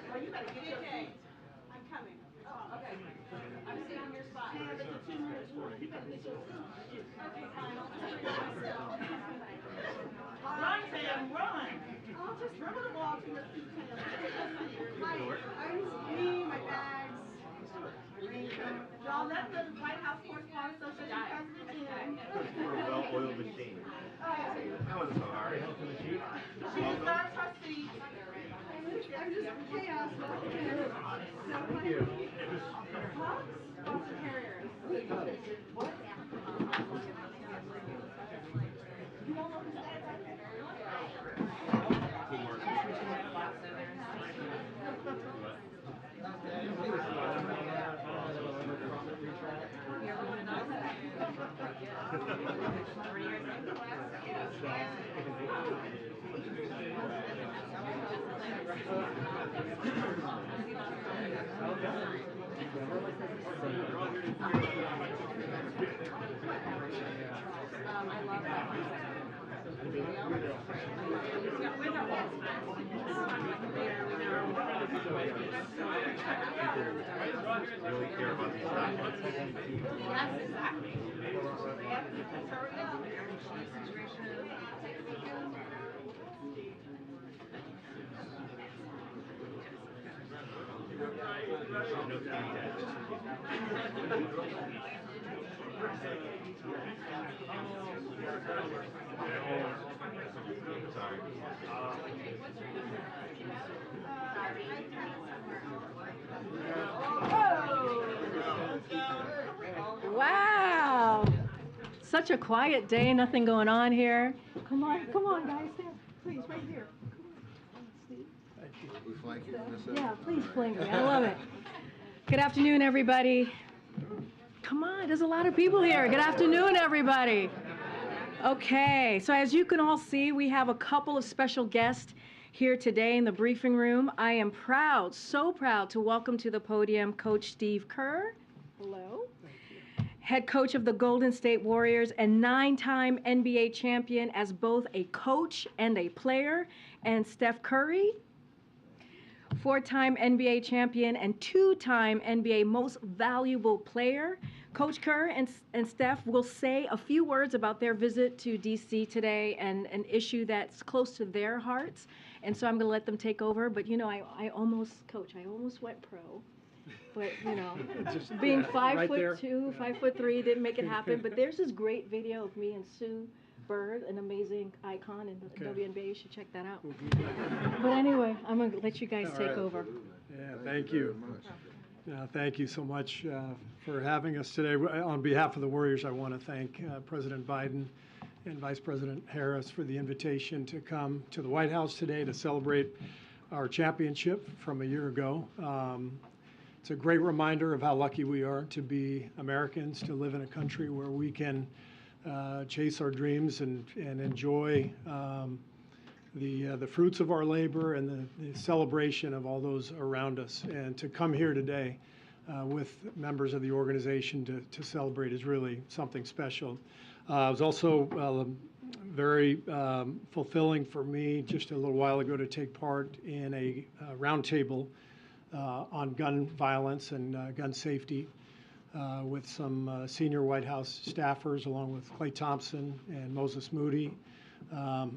Well, you better get in. I'm coming. Oh, okay. I'm sitting on your spot. Yeah, but the 2 minutes. You better get your seat. Okay, fine. I'll just bring myself. Run, Sam, run. I'll just dribble the ball to your feet, Sam. Hi, me, my bags. Y'all let the White House Correspondents Association president in. We're a well-oiled machine. That was so hard. She deserves her seat. I'm just chaos. Thank you. What? You won't know who's that right there? I love that. Really care about these documents. Yes, exactly. Hurry up. Wow. Such a quiet day, nothing going on here. Come on, guys. Stand. Please, right here. Yeah, please flank me. I love it. Good afternoon, everybody. Come on, there's a lot of people here. Good afternoon, everybody. Okay, so as you can all see, we have a couple of special guests here today in the briefing room. I am proud, so proud to welcome to the podium Coach Steve Kerr. Hello. Head coach of the Golden State Warriors and 9-time NBA champion as both a coach and a player, and Steph Curry, 4-time NBA champion and 2-time NBA Most Valuable Player. Coach Kerr and Steph will say a few words about their visit to D.C. today and an issue that's close to their hearts. And so I'm going to let them take over. But, you know, I almost went pro. But, you know, being 5'2", 5'3", didn't make it happen. But there's this great video of me and Sue Bird, an amazing icon in the WNBA. You should check that out. But anyway, I'm going to let you guys take over. Yeah, thank you. Thank you so much for having us today. On behalf of the Warriors, I want to thank President Biden and Vice President Harris for the invitation to come to the White House today to celebrate our championship from a year ago. It's a great reminder of how lucky we are to be Americans, to live in a country where we can chase our dreams and enjoy the fruits of our labor and the celebration of all those around us. And to come here today with members of the organization to celebrate is really something special. It was also very fulfilling for me just a little while ago to take part in a roundtable on gun violence and gun safety with some senior White House staffers, along with Clay Thompson and Moses Moody.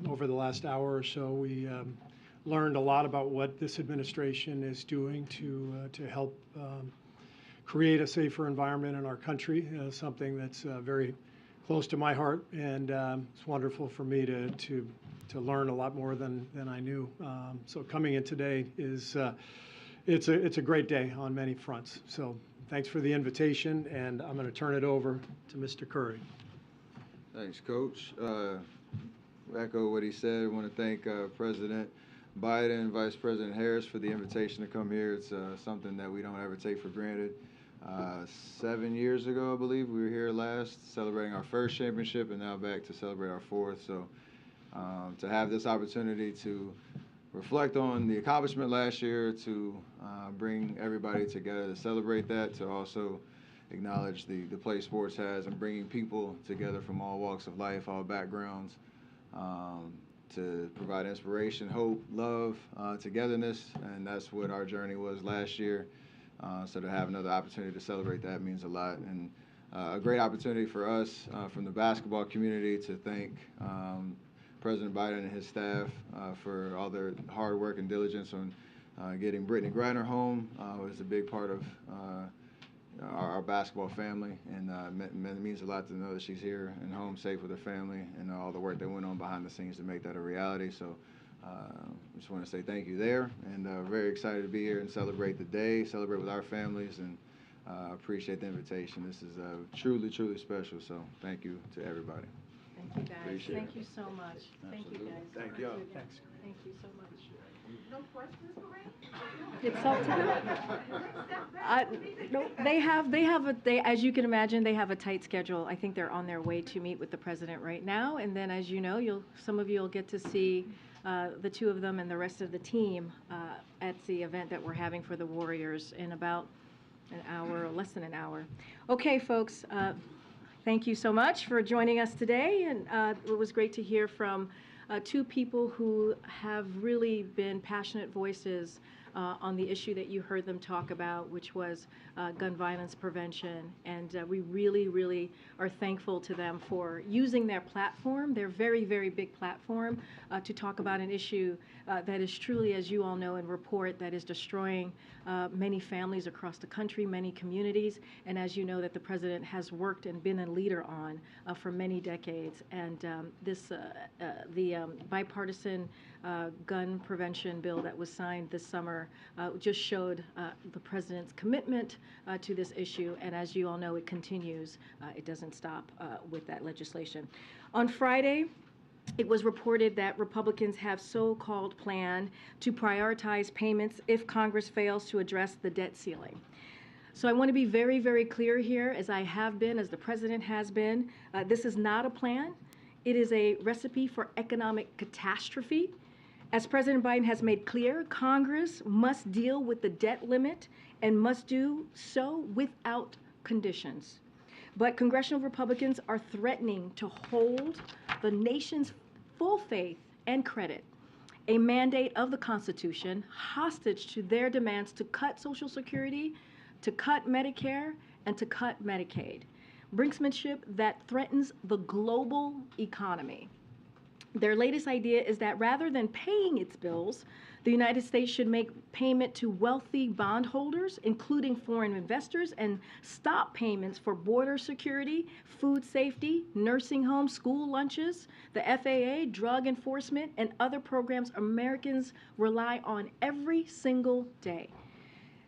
Over the last hour or so, we learned a lot about what this administration is doing to help create a safer environment in our country, something that's very close to my heart, and it's wonderful for me to learn a lot more than I knew. So coming in today is it's a great day on many fronts. So thanks for the invitation, and I'm going to turn it over to Mr. Curry. Thanks, Coach. Echo what he said. I want to thank President Biden, Vice President Harris for the invitation to come here. It's something that we don't ever take for granted. 7 years ago, I believe, we were here last celebrating our first championship, and now back to celebrate our fourth. So to have this opportunity to reflect on the accomplishment last year, to bring everybody together to celebrate that, to also acknowledge the place sports has and bringing people together from all walks of life, all backgrounds, to provide inspiration, hope, love, togetherness, and that's what our journey was last year. So to have another opportunity to celebrate that means a lot, and a great opportunity for us from the basketball community to thank President Biden and his staff for all their hard work and diligence on getting Brittany Griner home. Was a big part of our basketball family, and it means a lot to know that she's here and home safe with her family, and all the work that went on behind the scenes to make that a reality. So I just want to say thank you there, and very excited to be here and celebrate the day, celebrate with our families, and appreciate the invitation. This is truly, truly special, so thank you to everybody. Thank you, guys. Appreciate Thank it. you so much. Thank you, guys. Thank you. Thanks. Thank you so much. No questions, Karine? It's up to them. No, as you can imagine, they have a tight schedule. I think they're on their way to meet with the president right now, and then, as you know, some of you will get to see the two of them and the rest of the team at the event that we're having for the Warriors in about an hour, or less than an hour. Okay, folks, thank you so much for joining us today, and it was great to hear from two people who have really been passionate voices on the issue that you heard them talk about, which was gun violence prevention. And we really, really are thankful to them for using their platform, their very, very big platform, to talk about an issue that is truly, as you all know and report, that is destroying many families across the country, many communities, and as you know, that the president has worked and been a leader on for many decades. And the bipartisan gun prevention bill that was signed this summer just showed the president's commitment to this issue, and as you all know, it continues. It doesn't stop with that legislation. On Friday, it was reported that Republicans have so-called plan to prioritize payments if Congress fails to address the debt ceiling. So I want to be very, very clear here, as I have been, as the president has been. This is not a plan. It is a recipe for economic catastrophe. As President Biden has made clear, Congress must deal with the debt limit and must do so without conditions. But congressional Republicans are threatening to hold the nation's full faith and credit, a mandate of the Constitution, hostage to their demands to cut Social Security, to cut Medicare, and to cut Medicaid. Brinksmanship that threatens the global economy. Their latest idea is that rather than paying its bills, the United States should make payment to wealthy bondholders, including foreign investors, and stop payments for border security, food safety, nursing homes, school lunches, the FAA, drug enforcement, and other programs Americans rely on every single day.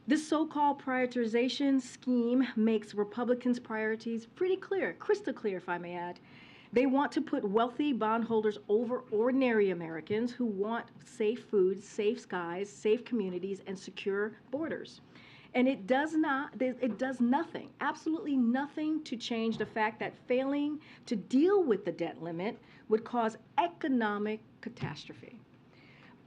This so-called prioritization scheme makes Republicans' priorities pretty clear, crystal clear, if I may add. They want to put wealthy bondholders over ordinary Americans who want safe food, safe skies, safe communities, and secure borders. And it does nothing, absolutely nothing to change the fact that failing to deal with the debt limit would cause economic catastrophe.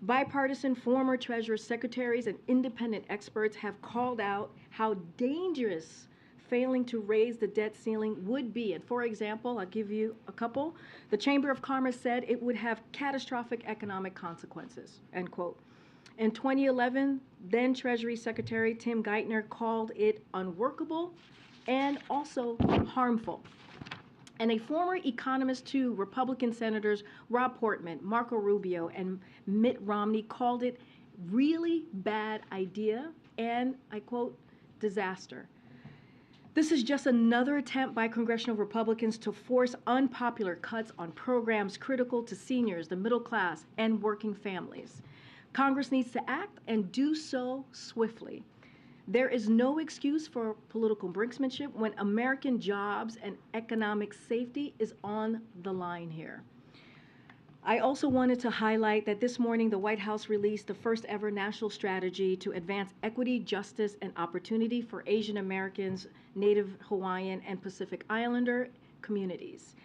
Bipartisan former Treasury secretaries and independent experts have called out how dangerous failing to raise the debt ceiling would be. And for example, I'll give you a couple. The Chamber of Commerce said it would have catastrophic economic consequences, end quote. In 2011, then Treasury Secretary Tim Geithner called it unworkable and also harmful. And a former economist to Republican Senators Rob Portman, Marco Rubio, and Mitt Romney called it really bad idea and, I quote, disaster. This is just another attempt by congressional Republicans to force unpopular cuts on programs critical to seniors, the middle class, and working families. Congress needs to act and do so swiftly. There is no excuse for political brinksmanship when American jobs and economic safety is on the line here. I also wanted to highlight that this morning the White House released the first ever national strategy to advance equity, justice, and opportunity for Asian Americans, Native Hawaiian, and Pacific Islander communities.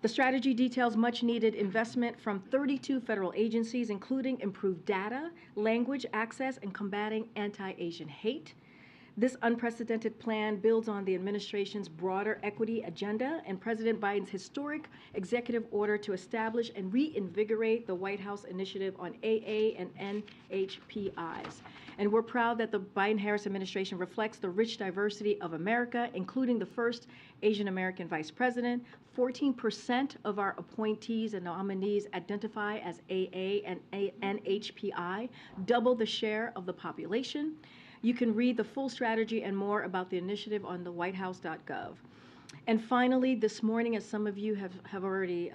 The strategy details much needed investment from 32 federal agencies, including improved data, language access, and combating anti-Asian hate. This unprecedented plan builds on the administration's broader equity agenda and President Biden's historic executive order to establish and reinvigorate the White House initiative on AA and NHPIs. And we're proud that the Biden-Harris administration reflects the rich diversity of America, including the first Asian American vice president. 14% of our appointees and nominees identify as AA and NHPI, double the share of the population. You can read the full strategy and more about the initiative on the whitehouse.gov. And finally, this morning, as some of you have already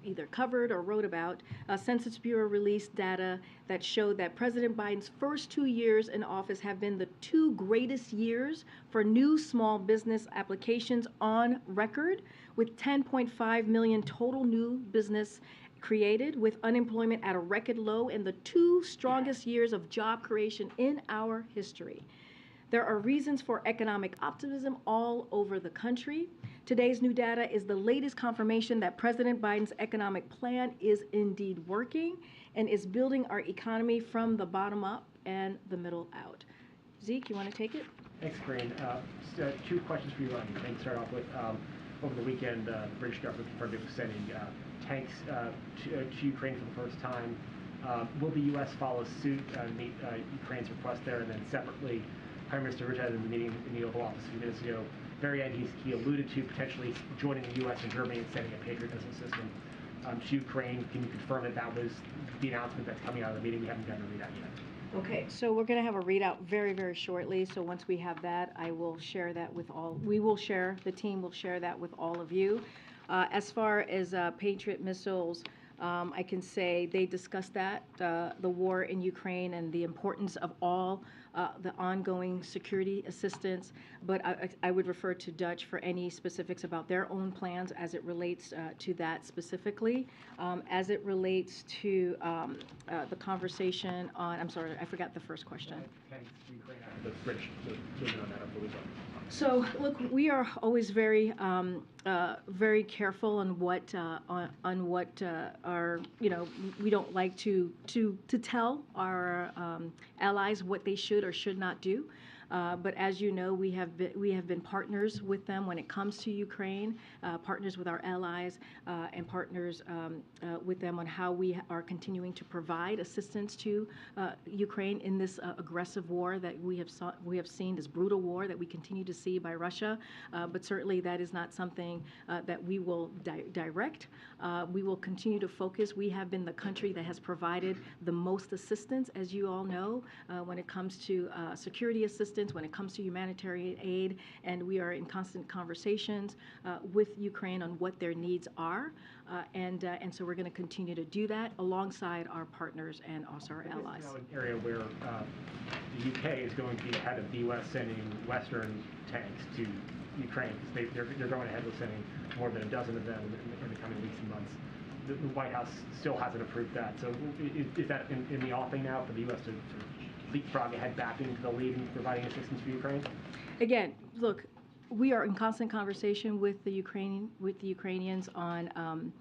either covered or wrote about, Census Bureau released data that showed that President Biden's first 2 years in office have been the 2 greatest years for new small business applications on record, with 10.5 million total new business created, with unemployment at a record low, and the 2 strongest years of job creation in our history. There are reasons for economic optimism all over the country. Today's new data is the latest confirmation that President Biden's economic plan is indeed working and is building our economy from the bottom up and the middle out. Zeke, you want to take it? Thanks, Karine. Just 2 questions for you. I think to start off with, over the weekend, the British government confirmed it was sending tanks to Ukraine for the first time. Will the U.S. follow suit and meet Ukraine's request there? And then separately, Prime Minister Rutte had in the meeting in the Oval Office a few minutes ago, very end, he alluded to potentially joining the U.S. and Germany and sending a Patriot missile system to Ukraine. Can you confirm that that was the announcement that's coming out of the meeting? We haven't gotten a readout yet. Okay, so we're going to have a readout very, very shortly. So once we have that, I will share that with all. We will share, the team will share that with all of you. As far as Patriot missiles, I can say they discussed that, the war in Ukraine and the importance of all the ongoing security assistance, but I would refer to Dutch for any specifics about their own plans as it relates to that specifically. As it relates to the conversation on, I'm sorry, I forgot the first question. The British moving on that over the weekend. So, look, we are always very, very careful on what our, we don't like to tell our allies what they should or should not do. But as you know, we have been partners with them when it comes to Ukraine, partners with our allies, and partners with them on how we are continuing to provide assistance to Ukraine in this aggressive war that we have seen, this brutal war that we continue to see by Russia. But certainly that is not something that we will direct. We will continue to focus. We have been the country that has provided the most assistance, as you all know, when it comes to security assistance, when it comes to humanitarian aid, and we are in constant conversations with Ukraine on what their needs are, and so we're going to continue to do that alongside our partners and also our allies. This is now an area where the UK is going to be ahead of the US sending Western tanks to Ukraine. They're going ahead with sending more than a dozen of them in the coming weeks and months. The White House still hasn't approved that. So is that in the offing now for the U.S. to sort of leapfrog ahead back into the lead in providing assistance for Ukraine? Again, look, we are in constant conversation with the Ukrainians on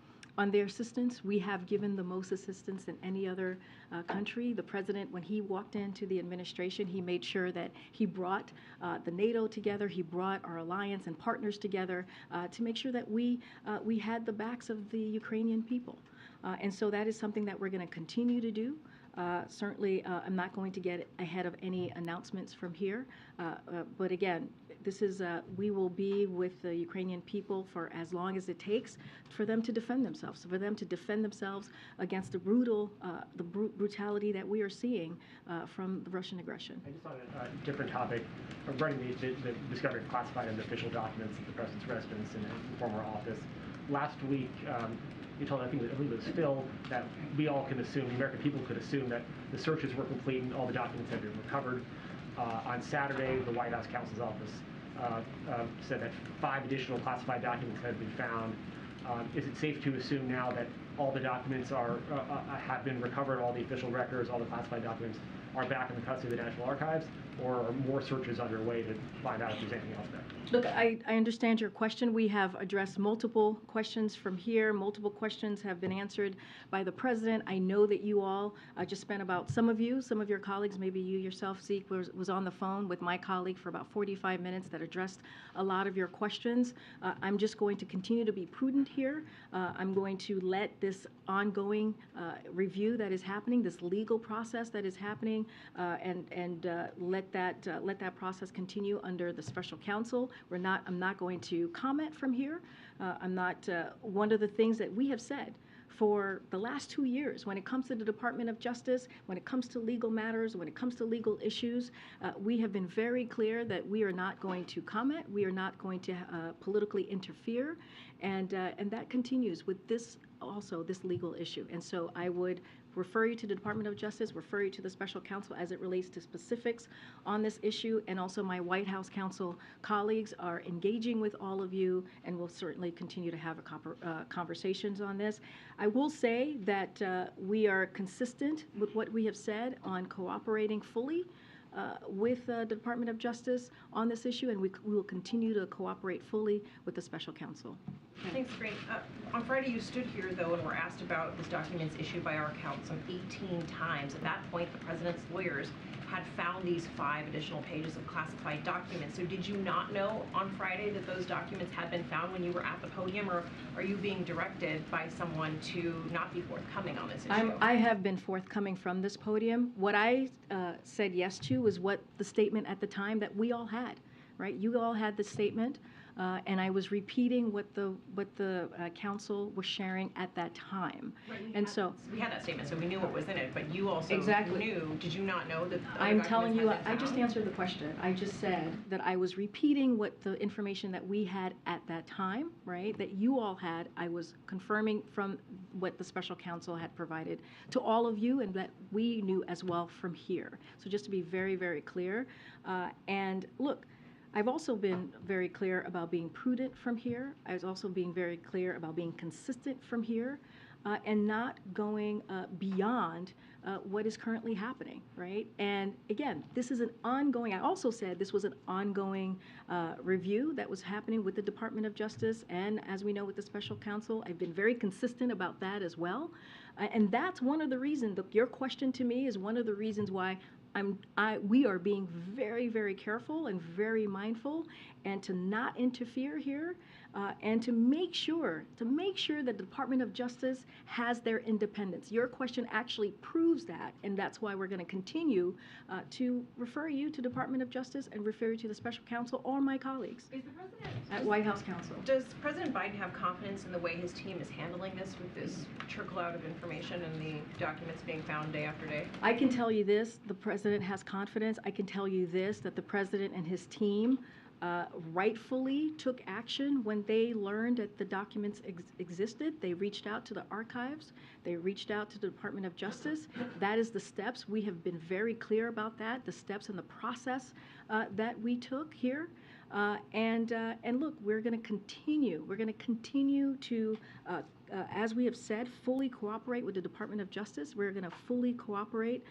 their assistance. We have given the most assistance than any other country. The president, when he walked into the administration, he made sure that he brought the NATO together, he brought our alliance and partners together to make sure that we had the backs of the Ukrainian people. And so that is something that we're going to continue to do. Certainly, I'm not going to get ahead of any announcements from here. But again, this is we will be with the Ukrainian people for as long as it takes for them to defend themselves, against the brutality that we are seeing from the Russian aggression. And just on a different topic, regarding the discovery of classified and official documents at the president's residence in the former office. Last week, you told, I believe it was Phil, that we all can assume, the American people could assume that the searches were complete and all the documents had been recovered. On Saturday, the White House counsel's office said that 5 additional classified documents had been found. Is it safe to assume now that all the documents have been recovered, all the official records, all the classified documents are back in the custody of the National Archives, or are more searches underway to find out if there's anything else there? Look, I understand your question. We have addressed multiple questions from here. Multiple questions have been answered by the president. I know that you all just spent about, some of your colleagues, maybe you yourself, Zeke, was on the phone with my colleague for about 45 minutes that addressed a lot of your questions. I'm just going to continue to be prudent here. I'm going to let this ongoing review that is happening, this legal process that is happening, and let that process continue under the special counsel. I'm not going to comment from here. I'm not, one of the things that we have said for the last 2 years, when it comes to the Department of Justice, when it comes to legal matters, when it comes to legal issues, we have been very clear that we are not going to comment. We are not going to politically interfere, and that continues with this also, this legal issue. And so I would refer you to the Department of Justice, refer you to the special counsel as it relates to specifics on this issue, and also my White House counsel colleagues are engaging with all of you and will certainly continue to have conversations on this. I will say that we are consistent with what we have said on cooperating fully with the Department of Justice on this issue, and we will continue to cooperate fully with the special counsel. Thanks, Karine. On Friday, you stood here, though, and were asked about these documents issued by our count some 18 times. At that point, the president's lawyers had found these 5 additional pages of classified documents. So did you not know on Friday that those documents had been found when you were at the podium, or are you being directed by someone to not be forthcoming on this issue? I have been forthcoming from this podium. What I said yes to was what the statement at the time that we all had, right? You all had the statement. And I was repeating what the council was sharing at that time. Right, we had that statement, so we knew what was in it. But you also knew. Did you not know that? I'm telling you, I just answered the question. I just said that I was repeating what the information that we had at that time, right? That you all had. I was confirming from what the special counsel had provided to all of you, and that we knew as well from here. So just to be very, very clear. And look, I've also been very clear about being prudent from here. I was also being very clear about being consistent from here, and not going beyond what is currently happening, right? And again, this is an ongoing, I also said this was an ongoing review that was happening with the Department of Justice, and as we know with the special counsel, I've been very consistent about that as well. And that's one of the reasons, your question to me is one of the reasons why we are being very, very careful and very mindful, and to not interfere here, and to make sure that the Department of Justice has their independence. Your question actually proves that, and that's why we're going to continue to refer you to Department of Justice and refer you to the special counsel or my colleagues at White House Counsel. Does President Biden have confidence in the way his team is handling this, with this trickle out of information and the documents being found day after day? I can tell you this, the president has confidence. I can tell you this, that the president and his team rightfully took action when they learned that the documents existed. They reached out to the archives. They reached out to the Department of Justice. That is the steps. We have been very clear about that, the steps and the process that we took here. And look, we're going to continue. We're going to continue to, as we have said, fully cooperate with the Department of Justice. We're going to fully cooperate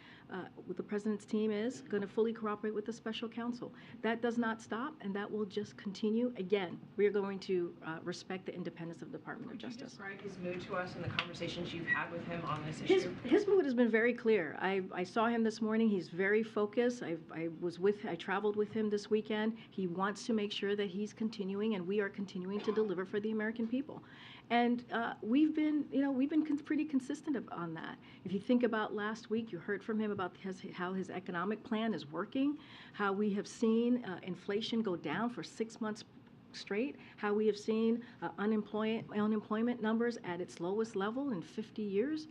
with the President's team is going to fully cooperate with the special counsel. That does not stop, and that will just continue. Again, we are going to respect the independence of the Department of Justice. Could you describe his mood to us and the conversations you've had with him on this issue? His mood has been very clear. I saw him this morning. He's very focused. I traveled with him this weekend. He wants to make sure that he's continuing, and we are continuing to deliver for the American people. And we've been pretty consistent on that. If you think about last week, you heard from him about how his economic plan is working, how we have seen inflation go down for 6 months straight, how we have seen unemployment numbers at its lowest level in 50 years.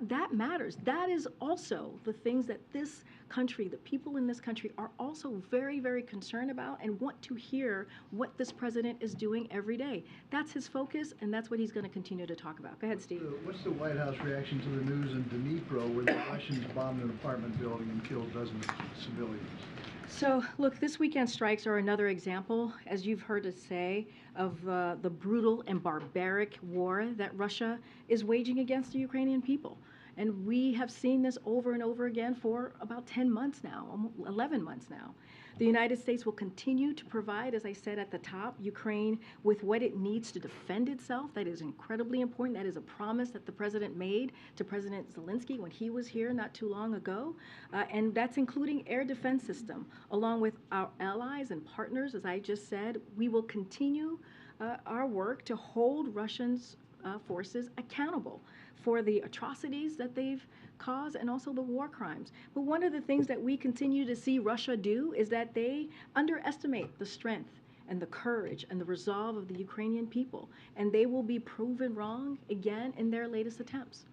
That matters. That is also the things that this country, the people in this country, are also very, very concerned about and want to hear what this president is doing every day. That's his focus, and that's what he's going to continue to talk about. Go ahead, Steve. What's the White House reaction to the news in Dnipro where the Russians bombed an apartment building and killed dozens of civilians? So, look, this weekend's strikes are another example, as you've heard us say, of the brutal and barbaric war that Russia is waging against the Ukrainian people. And we have seen this over and over again for about 10 months now, 11 months now. The United States will continue to provide, as I said at the top, Ukraine with what it needs to defend itself. That is incredibly important. That is a promise that the president made to President Zelensky when he was here not too long ago. And that's including air defense system. Along with our allies and partners, as I just said, we will continue our work to hold Russians forces accountable for the atrocities that they've caused and also the war crimes. But one of the things that we continue to see Russia do is that they underestimate the strength and the courage and the resolve of the Ukrainian people, and they will be proven wrong again in their latest attempts.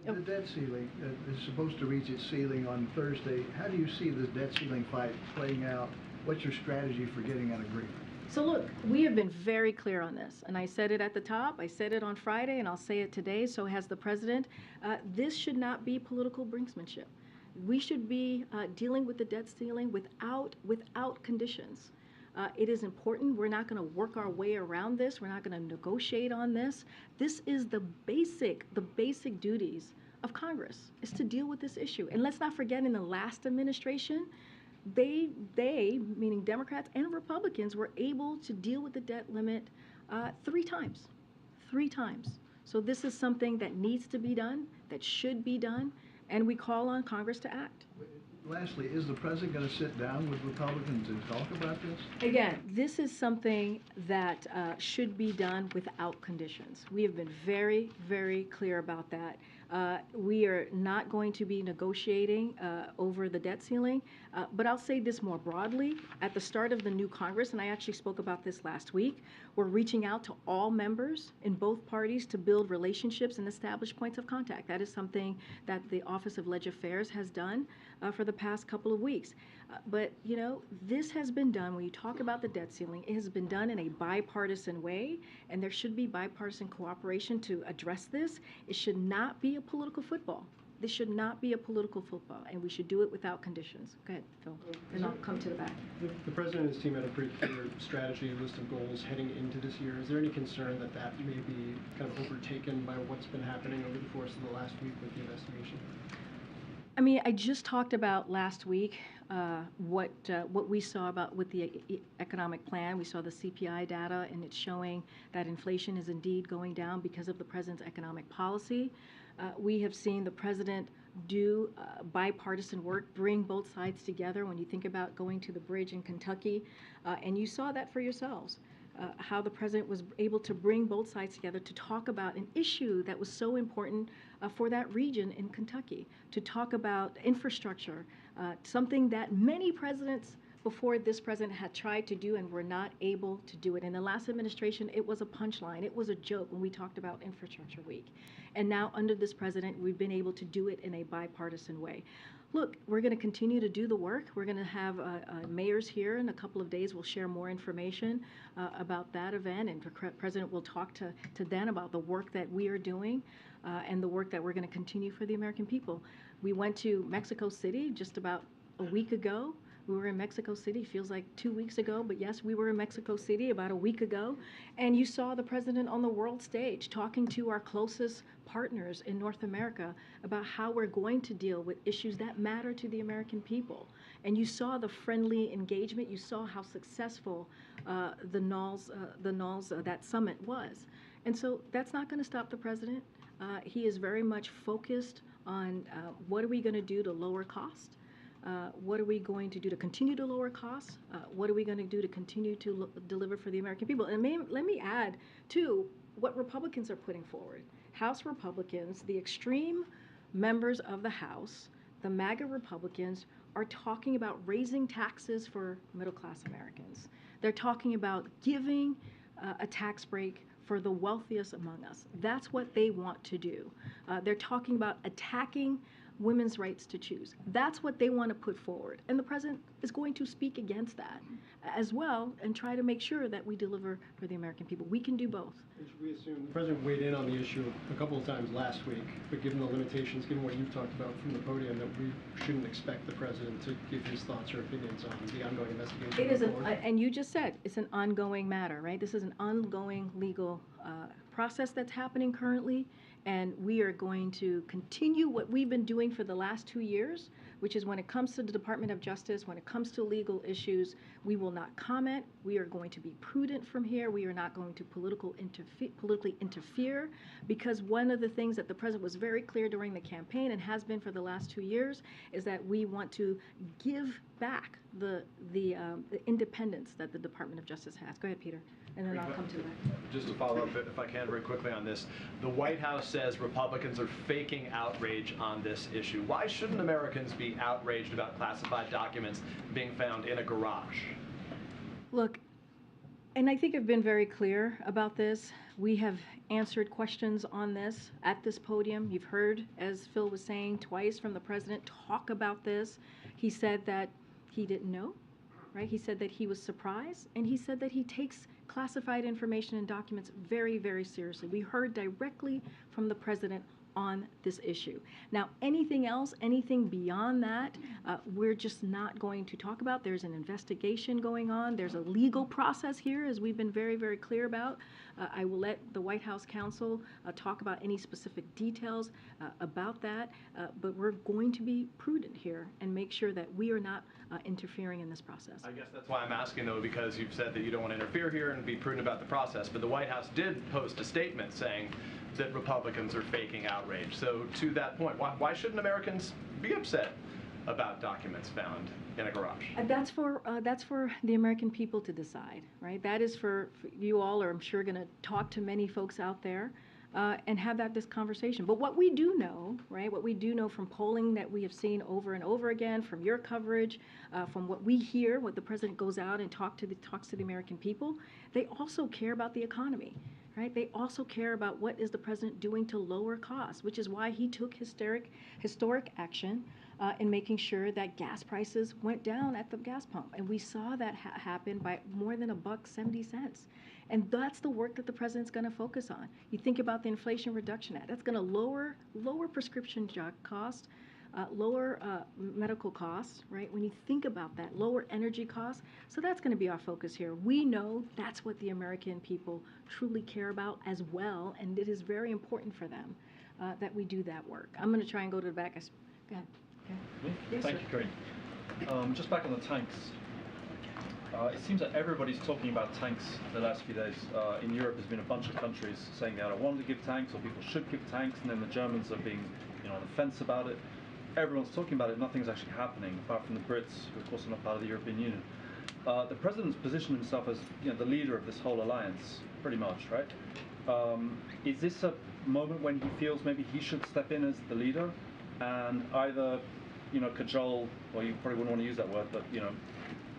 And the debt ceiling is supposed to reach its ceiling on Thursday. How do you see this debt ceiling fight playing out? What's your strategy for getting an agreement? So look, we have been very clear on this, and I said it at the top, I said it on Friday, and I'll say it today, so has the president. This should not be political brinksmanship. We should be dealing with the debt ceiling without conditions. It is important. We're not going to work our way around this. We're not going to negotiate on this. This is the basic duties of Congress, is to deal with this issue. And let's not forget, in the last administration, they, meaning Democrats and Republicans, were able to deal with the debt limit 3 times. So this is something that needs to be done, that should be done, and we call on Congress to act. Lastly, is the president going to sit down with Republicans and talk about this? Again, this is something that should be done without conditions. We have been very, very clear about that. We are not going to be negotiating over the debt ceiling, but I'll say this more broadly. At the start of the new Congress, and I actually spoke about this last week, we're reaching out to all members in both parties to build relationships and establish points of contact. That is something that the Office of Leg Affairs has done for the past couple of weeks. But, you know, this has been done, when you talk about the debt ceiling, it has been done in a bipartisan way, and there should be bipartisan cooperation to address this. It should not be a political football. This should not be a political football, and we should do it without conditions. Go ahead, Phil, and I'll come to the back. The president and his team had a pretty clear strategy, list of goals heading into this year. Is there any concern that that may be kind of overtaken by what's been happening over the course of the last week with the investigation? I mean, I just talked about last week what we saw about with the economic plan. We saw the CPI data, and it's showing that inflation is indeed going down because of the president's economic policy. We have seen the president do bipartisan work, bring both sides together. When you think about going to the bridge in Kentucky, and you saw that for yourselves. How the president was able to bring both sides together to talk about an issue that was so important for that region in Kentucky, to talk about infrastructure, something that many presidents before this president had tried to do and were not able to do it. In the last administration, it was a punchline. It was a joke when we talked about Infrastructure Week. And now under this president, we've been able to do it in a bipartisan way. Look, we're going to continue to do the work. We're going to have mayors here in a couple of days. We'll share more information about that event, and the president will talk to them about the work that we are doing and the work that we're going to continue for the American people. We went to Mexico City just about a week ago. We were in Mexico City, feels like 2 weeks ago, but yes, we were in Mexico City about a week ago. And you saw the president on the world stage talking to our closest partners in North America about how we're going to deal with issues that matter to the American people. And you saw the friendly engagement. You saw how successful that summit was. And so that's not going to stop the president. He is very much focused on what are we going to do to lower cost? What are we going to do to continue to lower costs? What are we going to do to continue to deliver for the American people? And let me add, too, what Republicans are putting forward. House Republicans, the extreme members of the House, the MAGA Republicans, are talking about raising taxes for middle-class Americans. They're talking about giving a tax break for the wealthiest among us. That's what they want to do. They're talking about attacking women's rights to choose. That's what they want to put forward. And the president is going to speak against that as well and try to make sure that we deliver for the American people. We can do both. Should we assume the president weighed in on the issue a couple of times last week, but given the limitations, given what you've talked about from the podium, that we shouldn't expect the president to give his thoughts or opinions on the ongoing investigation? It is, and you just said, it's an ongoing matter, right? This is an ongoing legal process that's happening currently, and we are going to continue what we've been doing for the last 2 years, which is when it comes to the Department of Justice, when it comes to legal issues, we will not comment. We are going to be prudent from here. We are not going to politically interfere, because one of the things that the president was very clear during the campaign and has been for the last 2 years is that we want to give back the independence that the Department of Justice has. Go ahead, Peter, and then I'll come to that. Just to follow up, if I can, very quickly on this. The White House says Republicans are faking outrage on this issue. Why shouldn't Americans be outraged about classified documents being found in a garage? Look, and I think I've been very clear about this. We have answered questions on this at this podium. You've heard, as Phil was saying, twice from the president talk about this. He said that he didn't know, right? He said that he was surprised, and he said that he takes classified information and documents very, very seriously. We heard directly from the president on this issue. Now, anything else, anything beyond that, we're just not going to talk about. There's an investigation going on. There's a legal process here, as we've been very, very clear about. I will let the White House counsel talk about any specific details about that, but we're going to be prudent here and make sure that we are not interfering in this process. I guess that's why I'm asking, though, because you've said that you don't want to interfere here and be prudent about the process, but the White House did post a statement saying that Republicans are faking outrage. So to that point, why shouldn't Americans be upset about documents found in a garage? That's for the American people to decide, right? That is for you all, or I'm sure going to talk to many folks out there and have this conversation. But what we do know, right, what we do know from polling that we have seen over and over again, from your coverage, from what we hear, what the president goes out and talks to the American people, they also care about the economy. Right? They also care about what is the president doing to lower costs, which is why he took historic action in making sure that gas prices went down at the gas pump. And we saw that happen by more than $1.70. And that's the work that the president's going to focus on. You think about the Inflation Reduction Act. That's going to lower prescription drug costs, lower medical costs, right? When you think about that, lower energy costs. So that's going to be our focus here. We know that's what the American people truly care about as well, and it is very important for them that we do that work. I'm going to try and go to the back. Go ahead. Yes, Thank you, Karine. Just back on the tanks. It seems that everybody's talking about tanks the last few days. In Europe, there's been a bunch of countries saying they don't want to give tanks, or people should give tanks, and then the Germans are being, on the fence about it. Everyone's talking about it. Nothing's actually happening, apart from the Brits, who of course are not part of the European Union. The president's positioned himself as the leader of this whole alliance, pretty much, right? Is this a moment when he feels maybe he should step in as the leader and either, cajole, or you probably wouldn't want to use that word, but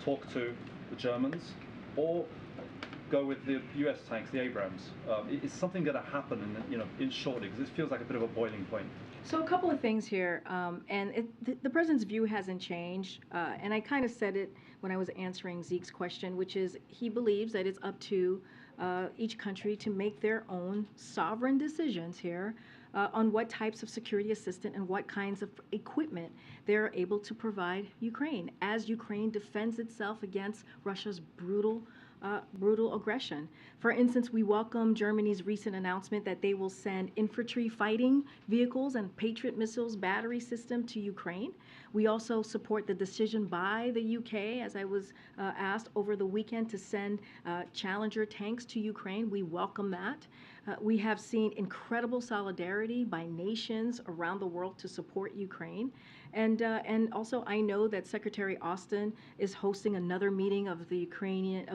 talk to the Germans, or go with the U.S. tanks, the Abrams? Is something going to happen in shortly? Because this feels like a bit of a boiling point. So a couple of things here, and the president's view hasn't changed, and I kind of said it when I was answering Zeke's question, which is he believes that it's up to each country to make their own sovereign decisions here on what types of security assistance and what kinds of equipment they're able to provide Ukraine as Ukraine defends itself against Russia's brutal aggression. For instance, we welcome Germany's recent announcement that they will send infantry fighting vehicles and Patriot missiles battery system to Ukraine. We also support the decision by the UK, as I was asked over the weekend, to send Challenger tanks to Ukraine. We welcome that. We have seen incredible solidarity by nations around the world to support Ukraine. And also, I know that Secretary Austin is hosting another meeting of the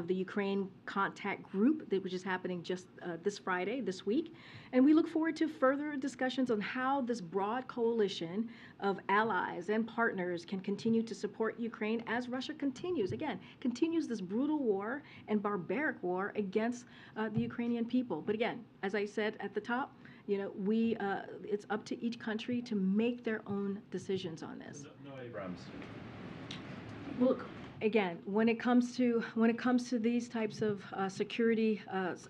Ukraine Contact Group, which is happening just this Friday, this week. And we look forward to further discussions on how this broad coalition of allies and partners can continue to support Ukraine as Russia continues this brutal war and barbaric war against the Ukrainian people. But again, as I said at the top, You know, it's up to each country to make their own decisions on this. No Abrams. Look, again, when it comes to these types of security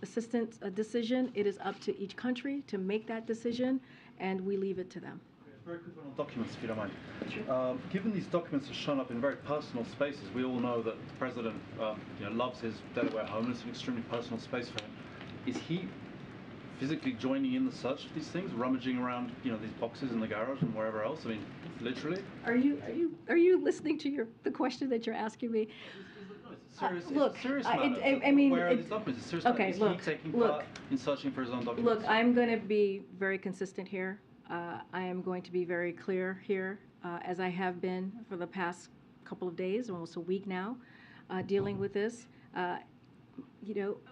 assistance decision, it is up to each country to make that decision, and we leave it to them. Very quick one on documents, if you don't mind. Given these documents have shown up in very personal spaces, we all know that the president loves his Delaware home. It's an extremely personal space for him. Is he physically joining in the search for these things, rummaging around, these boxes in the garage and wherever else? I mean, literally. Are you listening to the question that you're asking me? Serious, Look, it's a serious I matter. mean, where are these documents? It's a serious okay, matter. Is look, he taking look. part in searching for his own documents? Look, I'm going to be very consistent here. I am going to be very clear here, as I have been for the past couple of days, almost a week now, dealing with this.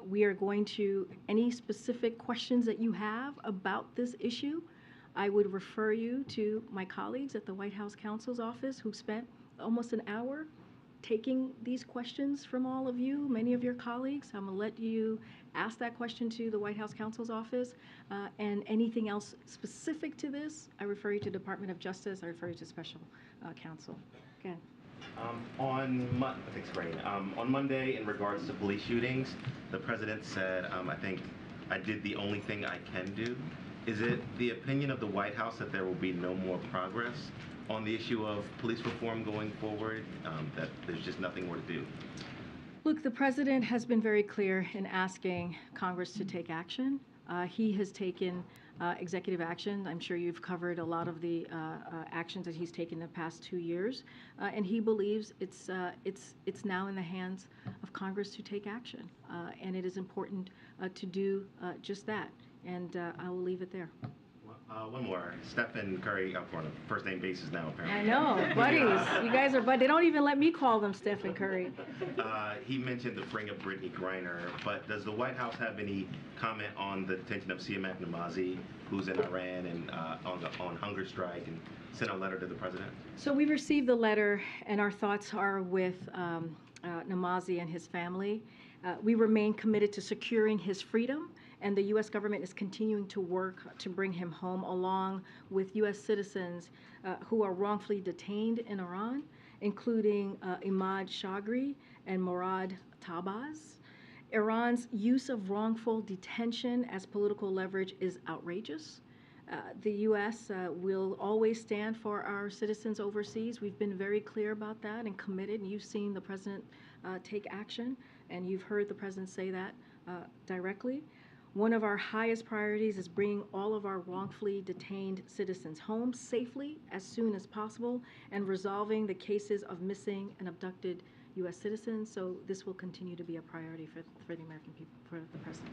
We are going to, any specific questions that you have about this issue, I would refer you to my colleagues at the White House counsel's office who spent almost an hour taking these questions from all of you, many of your colleagues. I'm going to let you ask that question to the White House counsel's office. And anything else specific to this, I refer you to Department of Justice. I refer you to special counsel. Again. Thanks, Karine. On Monday, in regards to police shootings, the president said, I think I did the only thing I can do. Is it the opinion of the White House that there will be no more progress on the issue of police reform going forward, that there's just nothing more to do? Look, the president has been very clear in asking Congress to take action. He has taken executive action. I'm sure you've covered a lot of the actions that he's taken in the past 2 years, and he believes it's now in the hands of Congress to take action, and it is important to do just that. And I will leave it there. One more. Stephen Curry up on a first-name basis now, apparently. I know, buddies. You guys are, but they don't even let me call them Stephen Curry. He mentioned the freeing of Brittany Griner, but does the White House have any comment on the detention of Siamak Namazi, who's in Iran and on hunger strike, and sent a letter to the president? So we received the letter, and our thoughts are with Namazi and his family. We remain committed to securing his freedom, and the U.S. government is continuing to work to bring him home, along with U.S. citizens who are wrongfully detained in Iran, including Imad Shagri and Morad Tabaz. Iran's use of wrongful detention as political leverage is outrageous. The U.S. Will always stand for our citizens overseas. We've been very clear about that and committed, and you've seen the president take action, and you've heard the president say that directly. One of our highest priorities is bringing all of our wrongfully detained citizens home safely as soon as possible and resolving the cases of missing and abducted U.S. citizens. So this will continue to be a priority for the American people, for the president.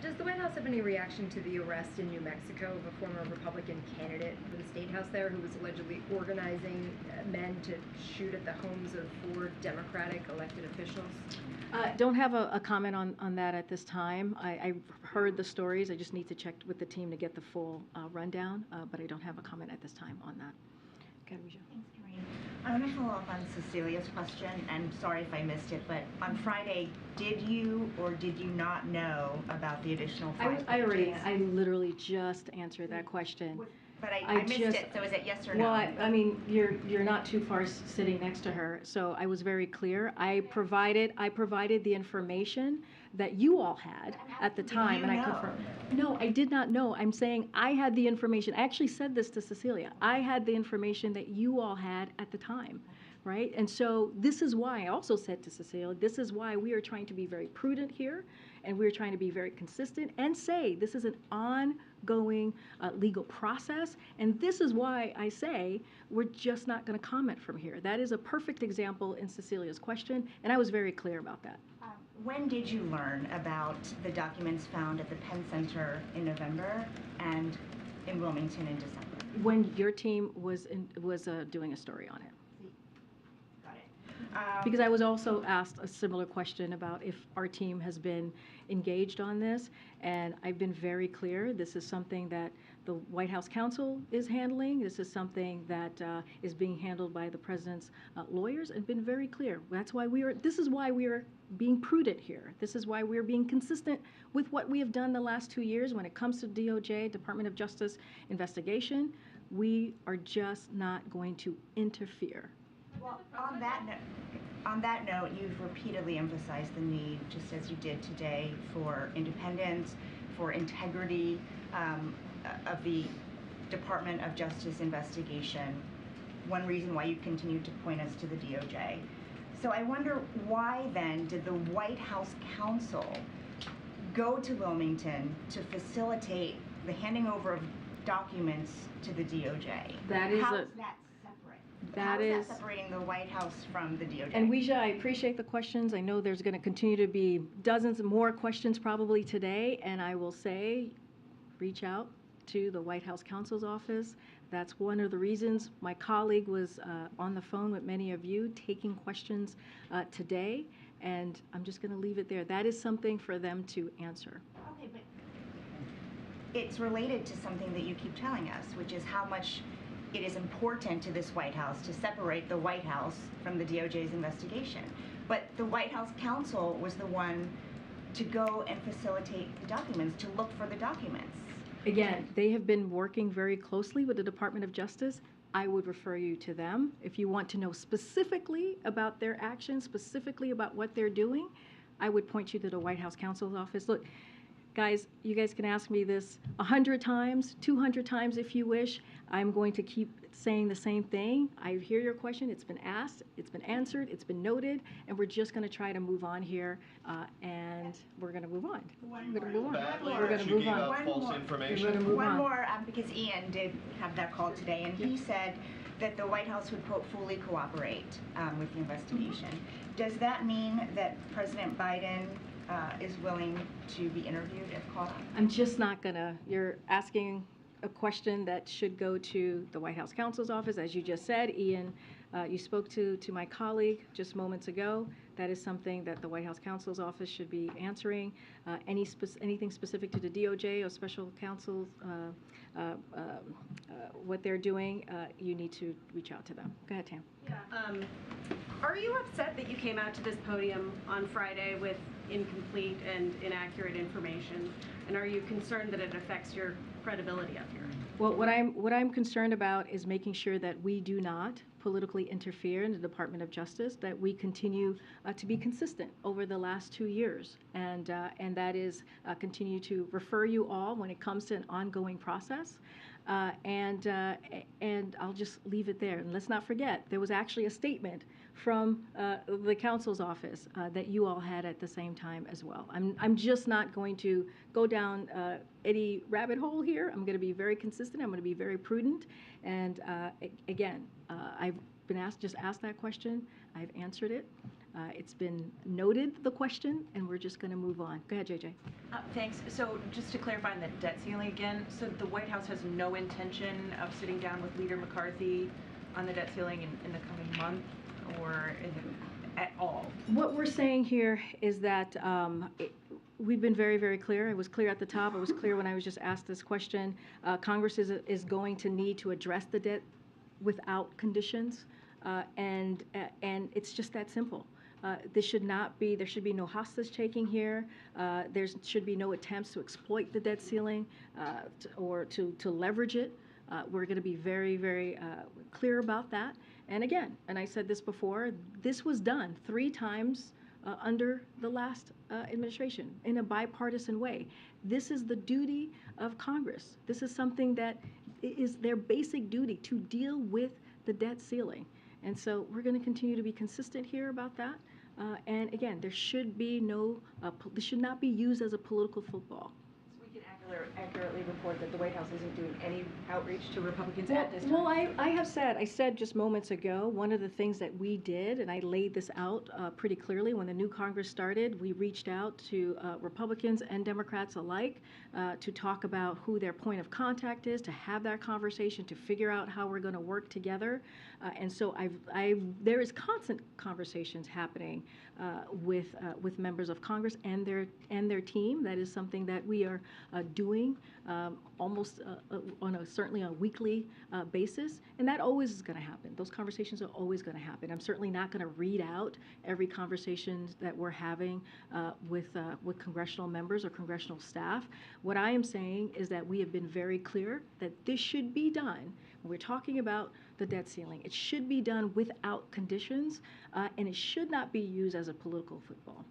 Does the White House have any reaction to the arrest in New Mexico of a former Republican candidate for the state house there who was allegedly organizing men to shoot at the homes of 4 Democratic elected officials? Don't have a comment on that at this time. I've heard the stories. I just need to check with the team to get the full rundown, but I don't have a comment at this time on that. Okay, Thanks, Karine. I want to follow up on Cecilia's question, and sorry if I missed it, but on Friday, did you or did you not know about the additional 5 pages? I literally just answered that question. But I missed it, so is it yes or no? Well, I mean, you're not too far sitting next to her, so I was very clear. I provided the information that you all had at the time, and I confirmed. No, I did not know. I'm saying I had the information. I actually said this to Cecilia. I had the information that you all had at the time, right? And so this is why I also said to Cecilia, this is why we are trying to be very prudent here, and we're trying to be very consistent and say this is an ongoing legal process, and this is why I say we're just not going to comment from here. That is a perfect example in Cecilia's question, and I was very clear about that. When did you learn about the documents found at the Penn Center in November and in Wilmington in December? When your team was doing a story on it. Because I was also asked a similar question about if our team has been engaged on this, and I've been very clear. This is something that the White House counsel is handling. This is something that is being handled by the president's lawyers and been very clear. This is why we are being prudent here. This is why we're being consistent with what we have done the last 2 years when it comes to DOJ, Department of Justice investigation. We are just not going to interfere. Well, on that note, you've repeatedly emphasized the need, just as you did today, for independence, for integrity of the Department of Justice investigation. One reason why you continue to point us to the DOJ. So I wonder why then did the White House counsel go to Wilmington to facilitate the handing over of documents to the DOJ? That is How a- is that separate? That How is- is that separating the White House from the DOJ? And Weijia, I appreciate the questions. I know there's going to continue to be dozens more questions probably today, and I will say, reach out to the White House counsel's office. That's one of the reasons my colleague was on the phone with many of you taking questions today, and I'm just going to leave it there. That is something for them to answer. Okay, but it's related to something that you keep telling us, which is how much it is important to this White House to separate the White House from the DOJ's investigation. But the White House counsel was the one to go and facilitate the documents, to look for the documents. Again, they have been working very closely with the Department of Justice. I would refer you to them. If you want to know specifically about their actions, specifically about what they're doing, I would point you to the White House counsel's office. Look, guys, you guys can ask me this 100 times, 200 times if you wish. I'm going to keep saying the same thing. I hear your question. It's been asked, it's been answered, it's been noted, and we're just going to try to move on here, and we're going to move on. We're going to move on. We're going to move on. False information. We're going to move One on. more, because Ian did have that call today, and he said that the White House would, quote, fully cooperate with the investigation. Does that mean that President Biden is willing to be interviewed if called on? I'm just not gonna, you're asking a question that should go to the White House counsel's office. As you just said, Ian, you spoke to my colleague just moments ago. That is something that the White House counsel's office should be answering. Anything specific to the DOJ or special counsels, what they're doing, you need to reach out to them. Go ahead, Tam. Are you upset that you came out to this podium on Friday with incomplete and inaccurate information? And are you concerned that it affects your credibility up here? Well, what I'm concerned about is making sure that we do not politically interfere in the Department of Justice, that we continue to be consistent over the last 2 years, and that is continue to refer you all when it comes to an ongoing process. And I'll just leave it there. And let's not forget, there was actually a statement from the counsel's office that you all had at the same time as well. I'm just not going to go down any rabbit hole here. I'm going to be very consistent. I'm going to be very prudent. And again, I've been asked that question. I've answered it. It's been noted, the question, and we're just going to move on. Go ahead, JJ. Thanks. So just to clarify on the debt ceiling again, so the White House has no intention of sitting down with Leader McCarthy on the debt ceiling in the coming month, or is it at all? What we're saying here is that we've been very, very clear. I was clear at the top. I was clear when I was just asked this question. Congress is going to need to address the debt without conditions, and it's just that simple. There should be no hostage taking here. There should be no attempts to exploit the debt ceiling or to leverage it. We're going to be very, very clear about that. And again, and I said this before, this was done 3 times under the last administration in a bipartisan way. This is the duty of Congress. This is something that is their basic duty, to deal with the debt ceiling. And so we're going to continue to be consistent here about that. And again, there should be this should not be used as a political football. So we can accurately report that the White House isn't doing any outreach to Republicans at this time? Well, I said just moments ago, one of the things that we did, and I laid this out pretty clearly when the new Congress started, we reached out to Republicans and Democrats alike to talk about who their point of contact is, to have that conversation, to figure out how we're going to work together. And so there is constant conversations happening with members of Congress and their team. That is something that we are doing almost certainly on a weekly basis, and that always is going to happen. Those conversations are always going to happen. I'm certainly not going to read out every conversation that we're having with congressional members or congressional staff. What I am saying is that we have been very clear that this should be done. When we're talking about the debt ceiling, it should be done without conditions, and it should not be used as a political football.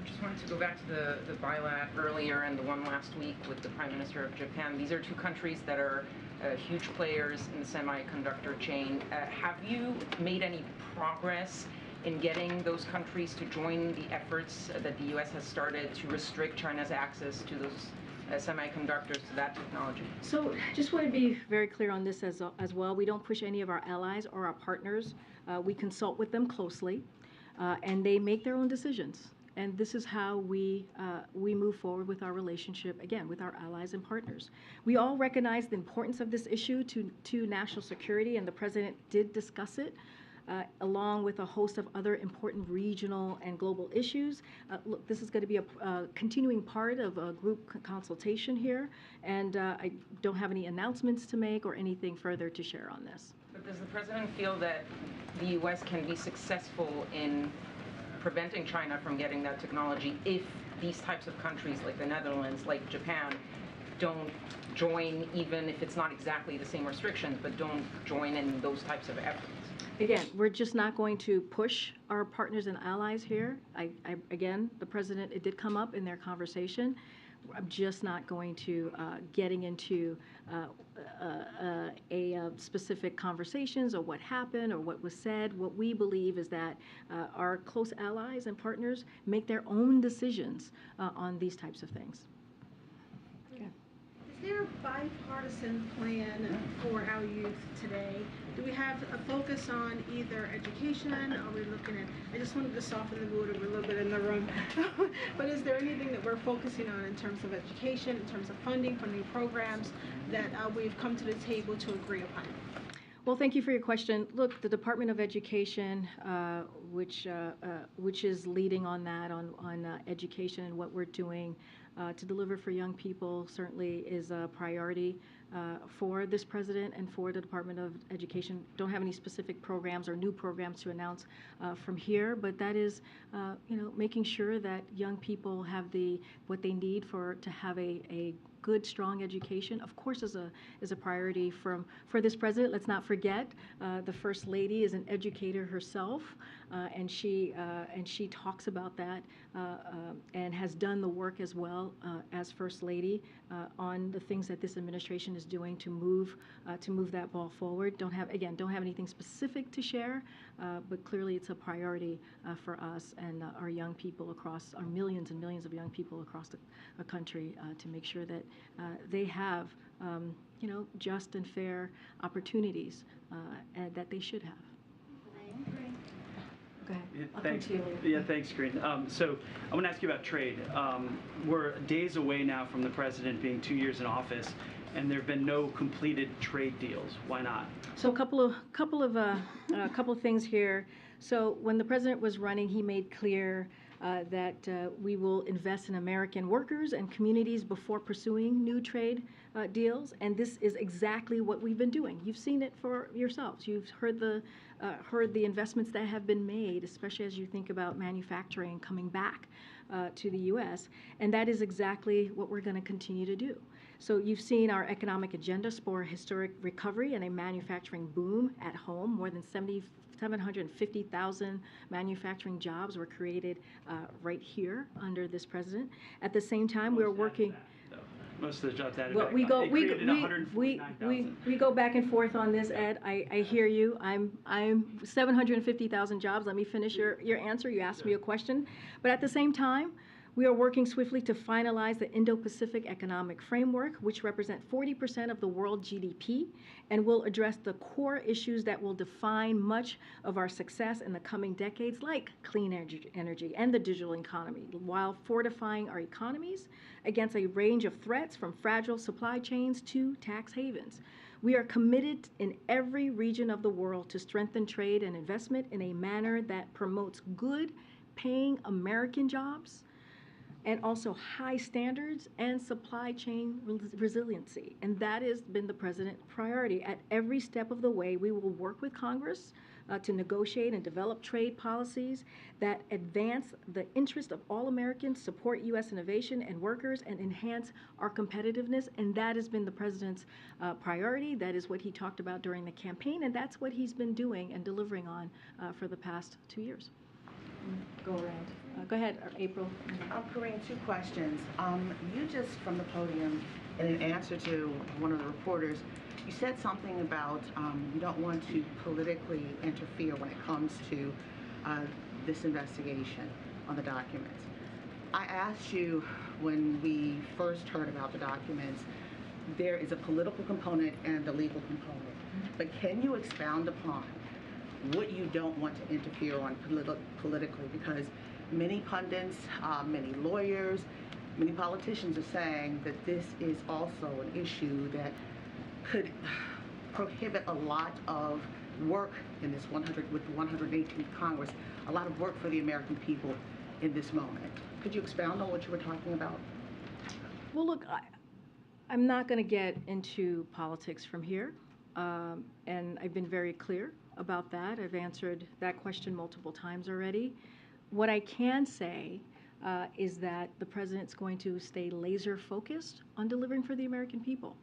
Just wanted to go back to the bilat earlier and the one last week with the Prime Minister of Japan. These are two countries that are huge players in the semiconductor chain. Have you made any progress in getting those countries to join the efforts that the U.S. has started to restrict China's access to those semiconductors, to that technology? So just want to be very clear on this as well. We don't push any of our allies or our partners. We consult with them closely, and they make their own decisions. And this is how we move forward with our relationship, again, with our allies and partners. We all recognize the importance of this issue to national security, and the President did discuss it, along with a host of other important regional and global issues. Look, this is going to be a continuing part of a group consultation here, and I don't have any announcements to make or anything further to share on this. But does the President feel that the U.S. can be successful in preventing China from getting that technology if these types of countries like the Netherlands, like Japan, don't join, even if it's not exactly the same restrictions, but don't join in those types of efforts? Again, we're just not going to push our partners and allies here. Again, the President, it did come up in their conversation. I'm just not going to getting into specific conversations or what happened or what was said. What we believe is that our close allies and partners make their own decisions on these types of things. Okay. Is there a bipartisan plan for our youth today? Do we have a focus on either education? Are we looking at, I just wanted to soften the mood a little bit in the room, but is there anything that we're focusing on in terms of education, in terms of funding for new programs that we've come to the table to agree upon? Well, thank you for your question. Look, the Department of Education, which is leading on that, on education and what we're doing to deliver for young people, certainly is a priority for this President and for the Department of Education. Don't have any specific programs or new programs to announce from here, but that is, making sure that young people have what they need to have a good, strong education, of course, is a priority for this President. Let's not forget, the First Lady is an educator herself, and she talks about that and has done the work as well as First Lady on the things that this administration is doing to move that ball forward. Don't have anything specific to share, but clearly it's a priority for us and our young people across our millions and millions of young people across the country to make sure that they have just and fair opportunities and that they should have. Go ahead. I'll come to you later. Yeah, thanks, Karine. So I want to ask you about trade. We're days away now from the President being 2 years in office, and there have been no completed trade deals. Why not? So a couple of things here. So when the President was running, he made clear that we will invest in American workers and communities before pursuing new trade deals, and this is exactly what we've been doing. You've seen it for yourselves. You've heard the investments that have been made, especially as you think about manufacturing coming back to the U.S., and that is exactly what we're going to continue to do. So you've seen our economic agenda spur historic recovery and a manufacturing boom at home. More than 750,000 manufacturing jobs were created right here under this President. At the same time, we're working. Most of the jobs added Well, back. we go back and forth on this, Ed. I hear you. I'm 750,000 jobs. Let me finish your answer. You asked me a question, but at the same time, we are working swiftly to finalize the Indo-Pacific Economic Framework, which represent 40% of the world GDP, and will address the core issues that will define much of our success in the coming decades, like clean energy and the digital economy, while fortifying our economies against a range of threats from fragile supply chains to tax havens. We are committed in every region of the world to strengthen trade and investment in a manner that promotes good paying American jobs and also high standards and supply chain resiliency. And that has been the president's priority. At every step of the way, we will work with Congress to negotiate and develop trade policies that advance the interest of all Americans, support U.S. innovation and workers, and enhance our competitiveness. And that has been the president's priority. That is what he talked about during the campaign, and that's what he's been doing and delivering on for the past 2 years. Go around. Go ahead, April. Karine, 2 questions. You just, from the podium, in an answer to one of the reporters, you said something about you don't want to politically interfere when it comes to this investigation on the documents. I asked you when we first heard about the documents, there is a political component and a legal component. But can you expound upon what you don't want to interfere on politically? Because many pundits, many lawyers, many politicians are saying that this is also an issue that could prohibit a lot of work in this 118th Congress, a lot of work for the American people in this moment. Could you expound on what you were talking about? Well, look, I'm not going to get into politics from here, and I've been very clear about that. I've answered that question multiple times already. What I can say is that the president's going to stay laser focused on delivering for the American people.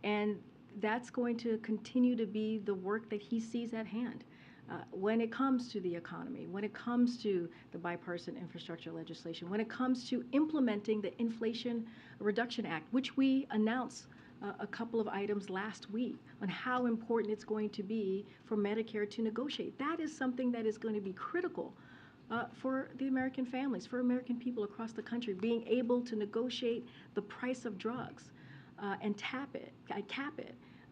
And that's going to continue to be the work that he sees at hand. When it comes to the economy, when it comes to the bipartisan infrastructure legislation, when it comes to implementing the Inflation Reduction Act, which we announced a couple of items last week on how important it's going to be for Medicare to negotiate. That is something that is going to be critical for the American families, for American people across the country, being able to negotiate the price of drugs and cap it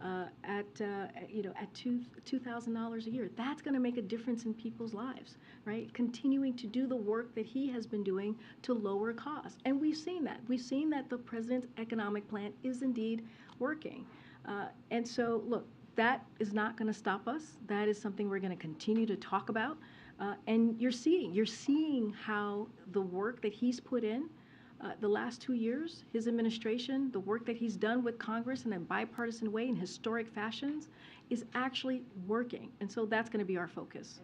at $2,000 a year. That's going to make a difference in people's lives, right? Continuing to do the work that he has been doing to lower costs. And we've seen that. We've seen that the president's economic plan is indeed working. And so, look, that is not going to stop us. That is something we're going to continue to talk about. And you're seeing how the work that he's put in the last 2 years, his administration, the work that he's done with Congress in a bipartisan way in historic fashions is actually working. And so that's going to be our focus.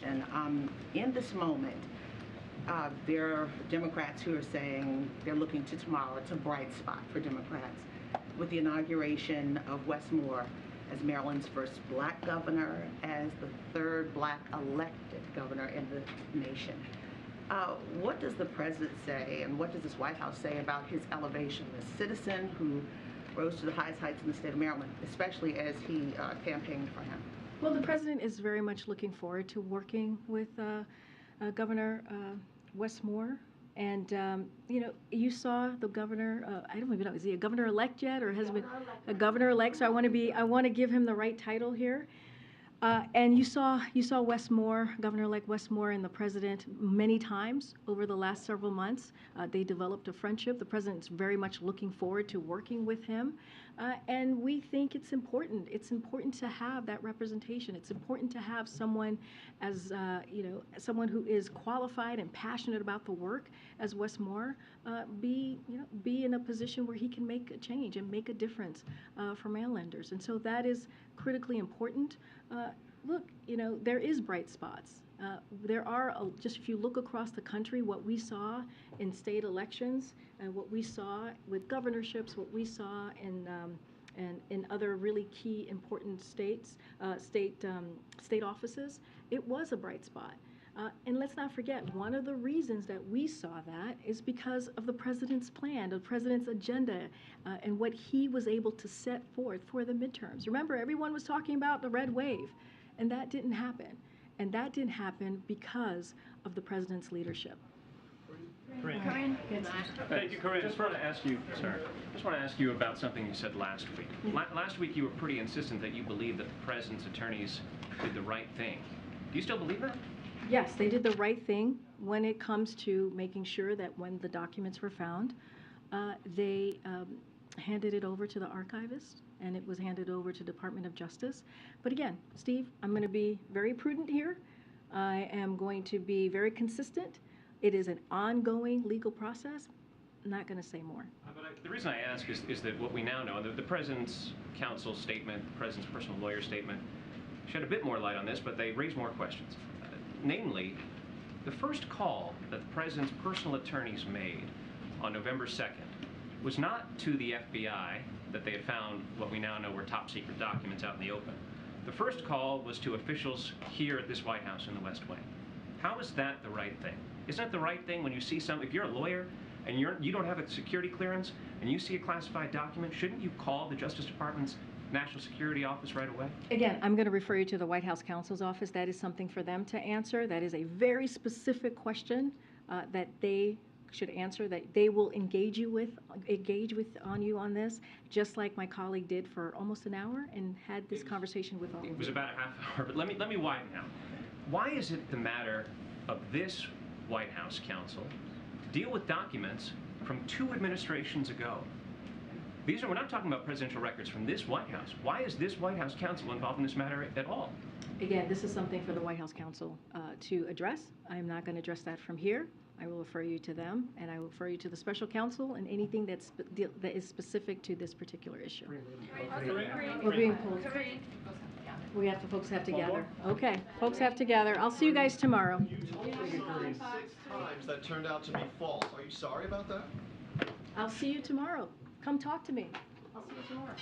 And last question. In this moment, there are Democrats who are saying they're looking to tomorrow. It's a bright spot for Democrats with the inauguration of Wes Moore as Maryland's first black governor, as the 3rd black elected governor in the nation. What does the president say, and what does this White House say about his elevation as a citizen who rose to the highest heights in the state of Maryland, especially as he campaigned for him? Well, the president is very much looking forward to working with Governor Wes Moore. And, you saw the governor, I don't even know, is he a governor-elect yet, or has been a governor-elect? So I want to give him the right title here. And you saw Wes Moore, Governor-elect Wes Moore, and the president many times over the last several months. They developed a friendship. The president's very much looking forward to working with him. And we think it's important. It's important to have that representation. It's important to have someone as, someone who is qualified and passionate about the work as Wes Moore, be in a position where he can make a change and make a difference for Marylanders. And so that is critically important. Look, there is bright spots. There are, just if you look across the country, what we saw in state elections and what we saw with governorships, what we saw in other really key important states, state offices, it was a bright spot. And let's not forget, one of the reasons that we saw that is because of the president's plan, the president's agenda, and what he was able to set forth for the midterms. Remember, everyone was talking about the red wave, and that didn't happen. And that didn't happen because of the president's leadership. Karine. Thank you, Karine. Just want to ask you about something you said last week. Last week you were pretty insistent that you believed that the president's attorneys did the right thing. Do you still believe that? Yes, they did the right thing when it comes to making sure that when the documents were found, they handed it over to the archivist, and it was handed over to Department of Justice. But again, Steve, I'm going to be very prudent here. I am going to be very consistent. It is an ongoing legal process. I'm not going to say more. The reason I ask is that what we now know, the President's counsel statement, the President's personal lawyer statement, shed a bit more light on this, but they raise more questions. Namely, the first call that the President's personal attorneys made on November 2nd was not to the FBI, that they had found what we now know were top secret documents out in the open. The first call was to officials here at this White House in the West Wing. How is that the right thing? Isn't that the right thing when you see if you're a lawyer and you don't have a security clearance and you see a classified document, shouldn't you call the Justice Department's National Security Office right away? Again, I'm going to refer you to the White House counsel's office. That is something for them to answer. That is a very specific question that they should answer, that they will engage on you on this, just like my colleague did for almost an hour and had this conversation with all of you. It was about a half hour, but let me widen now. Why is it the matter of this White House counsel to deal with documents from 2 administrations ago? We're not talking about presidential records from this White House. Why is this White House counsel involved in this matter at all? Again, this is something for the White House counsel to address. I am not going to address that from here. I will refer you to them, and I will refer you to the special counsel and anything that is specific to this particular issue. We're being pulled. Folks have together. Okay, folks have together. I'll see you guys tomorrow. You told me 6 times that turned out to be false. Are you sorry about that? I'll see you tomorrow. Come talk to me. I'll see you tomorrow.